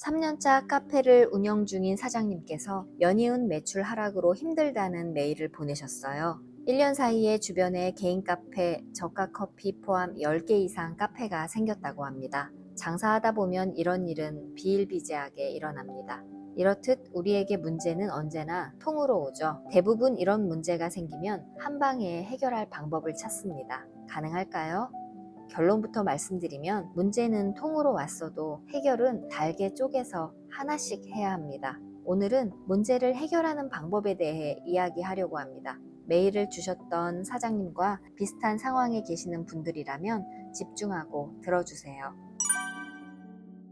3년차 카페를 운영 중인 사장님께서 연이은 매출 하락으로 힘들다는 메일을 보내셨어요. 1년 사이에 주변에 개인 카페, 저가 커피 포함 10개 이상 카페가 생겼다고 합니다. 장사하다 보면 이런 일은 비일비재하게 일어납니다. 이렇듯 우리에게 문제는 언제나 통으로 오죠. 대부분 이런 문제가 생기면 한 방에 해결할 방법을 찾습니다. 가능할까요? 결론부터 말씀드리면 문제는 통으로 왔어도 해결은 달게 쪼개서 하나씩 해야 합니다. 오늘은 문제를 해결하는 방법에 대해 이야기하려고 합니다. 메일을 주셨던 사장님과 비슷한 상황에 계시는 분들이라면 집중하고 들어주세요.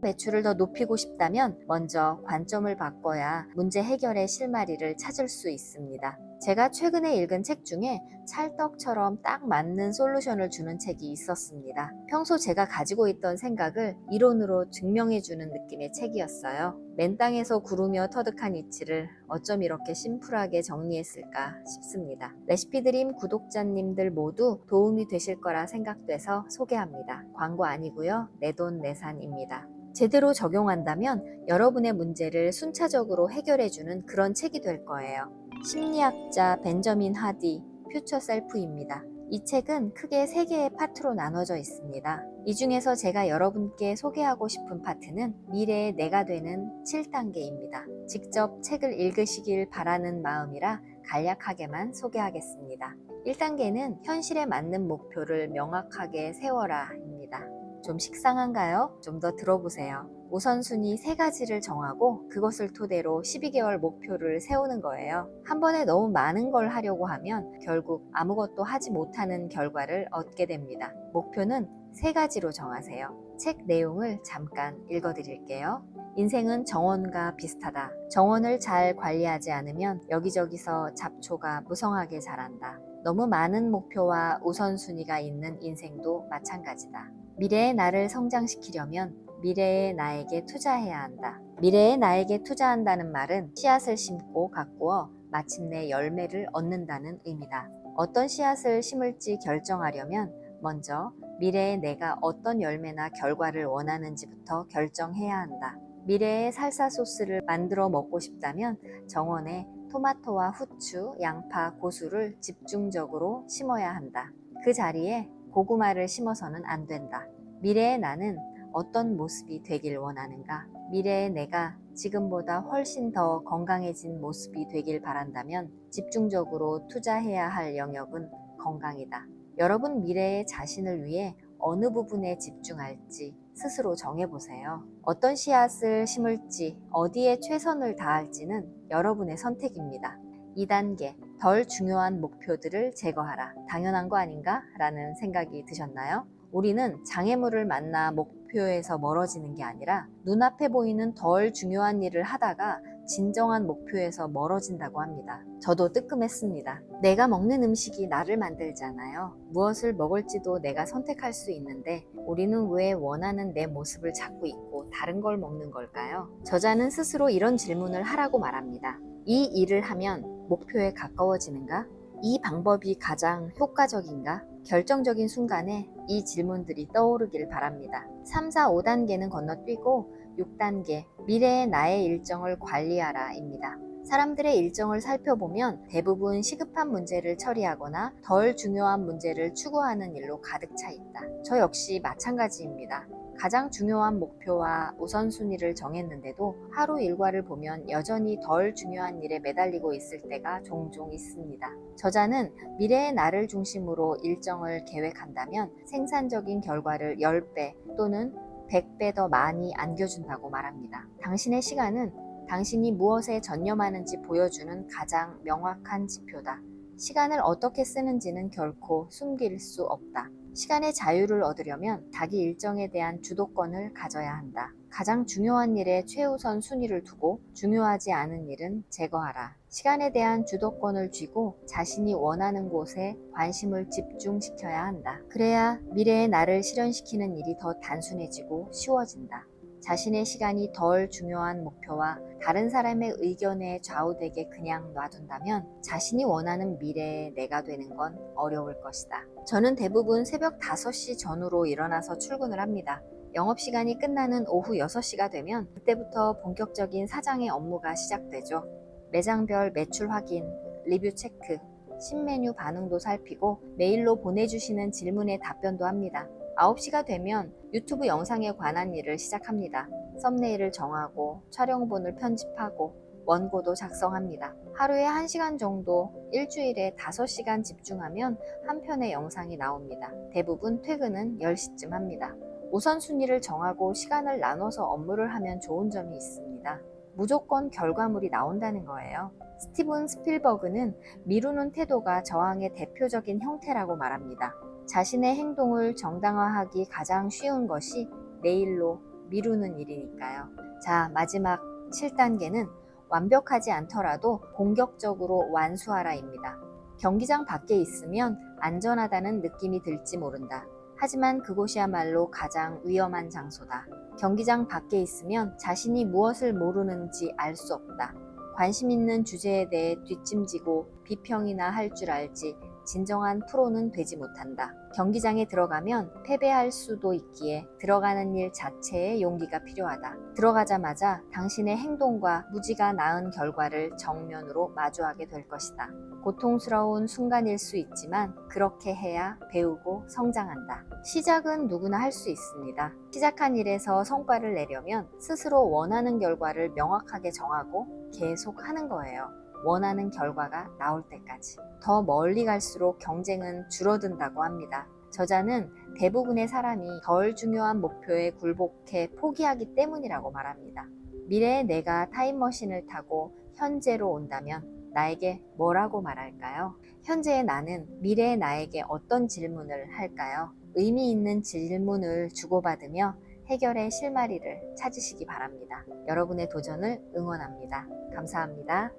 매출을 더 높이고 싶다면 먼저 관점을 바꿔야 문제 해결의 실마리를 찾을 수 있습니다. 제가 최근에 읽은 책 중에 찰떡처럼 딱 맞는 솔루션을 주는 책이 있었습니다. 평소 제가 가지고 있던 생각을 이론으로 증명해주는 느낌의 책이었어요. 맨 땅에서 구르며 터득한 이치를 어쩜 이렇게 심플하게 정리했을까 싶습니다. 레시피드림 구독자님들 모두 도움이 되실 거라 생각돼서 소개합니다. 광고 아니고요. 내돈내산입니다. 제대로 적용한다면 여러분의 문제를 순차적으로 해결해주는 그런 책이 될 거예요. 심리학자 벤저민 하디, 퓨처 셀프입니다. 이 책은 크게 3개의 파트로 나눠져 있습니다. 이 중에서 제가 여러분께 소개하고 싶은 파트는 미래의 내가 되는 7단계입니다. 직접 책을 읽으시길 바라는 마음이라 간략하게만 소개하겠습니다. 1단계는 현실에 맞는 목표를 명확하게 세워라입니다. 좀 식상한가요? 좀 더 들어보세요. 우선순위 3가지를 정하고 그것을 토대로 12개월 목표를 세우는 거예요. 한 번에 너무 많은 걸 하려고 하면 결국 아무것도 하지 못하는 결과를 얻게 됩니다. 목표는 3가지로 정하세요. 책 내용을 잠깐 읽어드릴게요. 인생은 정원과 비슷하다. 정원을 잘 관리하지 않으면 여기저기서 잡초가 무성하게 자란다. 너무 많은 목표와 우선순위가 있는 인생도 마찬가지다. 미래의 나를 성장시키려면 미래의 나에게 투자해야 한다. 미래의 나에게 투자한다는 말은 씨앗을 심고 가꾸어 마침내 열매를 얻는다는 의미다. 어떤 씨앗을 심을지 결정하려면 먼저 미래의 내가 어떤 열매나 결과를 원하는지부터 결정해야 한다. 미래의 살사 소스를 만들어 먹고 싶다면 정원에 토마토와 후추, 양파, 고수를 집중적으로 심어야 한다. 그 자리에 고구마를 심어서는 안 된다. 미래의 나는 어떤 모습이 되길 원하는가? 미래의 내가 지금보다 훨씬 더 건강해진 모습이 되길 바란다면 집중적으로 투자해야 할 영역은 건강이다. 여러분 미래의 자신을 위해 어느 부분에 집중할지 스스로 정해보세요. 어떤 씨앗을 심을지, 어디에 최선을 다할지는 여러분의 선택입니다. 2단계, 덜 중요한 목표들을 제거하라. 당연한 거 아닌가? 라는 생각이 드셨나요? 우리는 장애물을 만나 목표에서 멀어지는 게 아니라 눈앞에 보이는 덜 중요한 일을 하다가 진정한 목표에서 멀어진다고 합니다. 저도 뜨끔했습니다. 내가 먹는 음식이 나를 만들잖아요. 무엇을 먹을지도 내가 선택할 수 있는데 우리는 왜 원하는 내 모습을 찾고 있고 다른 걸 먹는 걸까요? 저자는 스스로 이런 질문을 하라고 말합니다. 이 일을 하면 목표에 가까워지는가? 이 방법이 가장 효과적인가? 결정적인 순간에 이 질문들이 떠오르길 바랍니다. 3, 4, 5단계는 건너뛰고 6단계, 미래의 나의 일정을 관리하라입니다. 사람들의 일정을 살펴보면 대부분 시급한 문제를 처리하거나 덜 중요한 문제를 추구하는 일로 가득 차 있다. 저 역시 마찬가지입니다. 가장 중요한 목표와 우선순위를 정했는데도 하루 일과를 보면 여전히 덜 중요한 일에 매달리고 있을 때가 종종 있습니다. 저자는 미래의 나를 중심으로 일정을 계획한다면 생산적인 결과를 10배 또는 100배 더 많이 안겨준다고 말합니다. 당신의 시간은 당신이 무엇에 전념하는지 보여주는 가장 명확한 지표다. 시간을 어떻게 쓰는지는 결코 숨길 수 없다. 시간의 자유를 얻으려면 자기 일정에 대한 주도권을 가져야 한다. 가장 중요한 일에 최우선 순위를 두고 중요하지 않은 일은 제거하라. 시간에 대한 주도권을 쥐고 자신이 원하는 곳에 관심을 집중시켜야 한다. 그래야 미래의 나를 실현시키는 일이 더 단순해지고 쉬워진다. 자신의 시간이 덜 중요한 목표와 다른 사람의 의견에 좌우되게 그냥 놔둔다면 자신이 원하는 미래의 내가 되는 건 어려울 것이다. 저는 대부분 새벽 5시 전후로 일어나서 출근을 합니다. 영업시간이 끝나는 오후 6시가 되면 그때부터 본격적인 사장의 업무가 시작되죠. 매장별 매출 확인, 리뷰 체크, 신메뉴 반응도 살피고 메일로 보내주시는 질문에 답변도 합니다. 9시가 되면 유튜브 영상에 관한 일을 시작합니다. 썸네일을 정하고 촬영본을 편집하고 원고도 작성합니다. 하루에 1시간 정도, 일주일에 5시간 집중하면 한 편의 영상이 나옵니다. 대부분 퇴근은 10시쯤 합니다. 우선순위를 정하고 시간을 나눠서 업무를 하면 좋은 점이 있습니다. 무조건 결과물이 나온다는 거예요. 스티븐 스필버그는 미루는 태도가 저항의 대표적인 형태라고 말합니다. 자신의 행동을 정당화하기 가장 쉬운 것이 내일로 미루는 일이니까요. 자, 마지막 7단계는 완벽하지 않더라도 공격적으로 완수하라입니다. 경기장 밖에 있으면 안전하다는 느낌이 들지 모른다. 하지만 그곳이야말로 가장 위험한 장소다. 경기장 밖에 있으면 자신이 무엇을 모르는지 알 수 없다. 관심 있는 주제에 대해 뒷짐지고 비평이나 할 줄 알지 진정한 프로는 되지 못한다. 경기장에 들어가면 패배할 수도 있기에 들어가는 일 자체에 용기가 필요하다. 들어가자마자 당신의 행동과 무지가 낳은 결과를 정면으로 마주하게 될 것이다. 고통스러운 순간일 수 있지만 그렇게 해야 배우고 성장한다. 시작은 누구나 할 수 있습니다. 시작한 일에서 성과를 내려면 스스로 원하는 결과를 명확하게 정하고 계속 하는 거예요. 원하는 결과가 나올 때까지. 더 멀리 갈수록 경쟁은 줄어든다고 합니다. 저자는 대부분의 사람이 덜 중요한 목표에 굴복해 포기하기 때문이라고 말합니다. 미래의 내가 타임머신을 타고 현재로 온다면 나에게 뭐라고 말할까요? 현재의 나는 미래의 나에게 어떤 질문을 할까요? 의미 있는 질문을 주고받으며 해결의 실마리를 찾으시기 바랍니다. 여러분의 도전을 응원합니다. 감사합니다.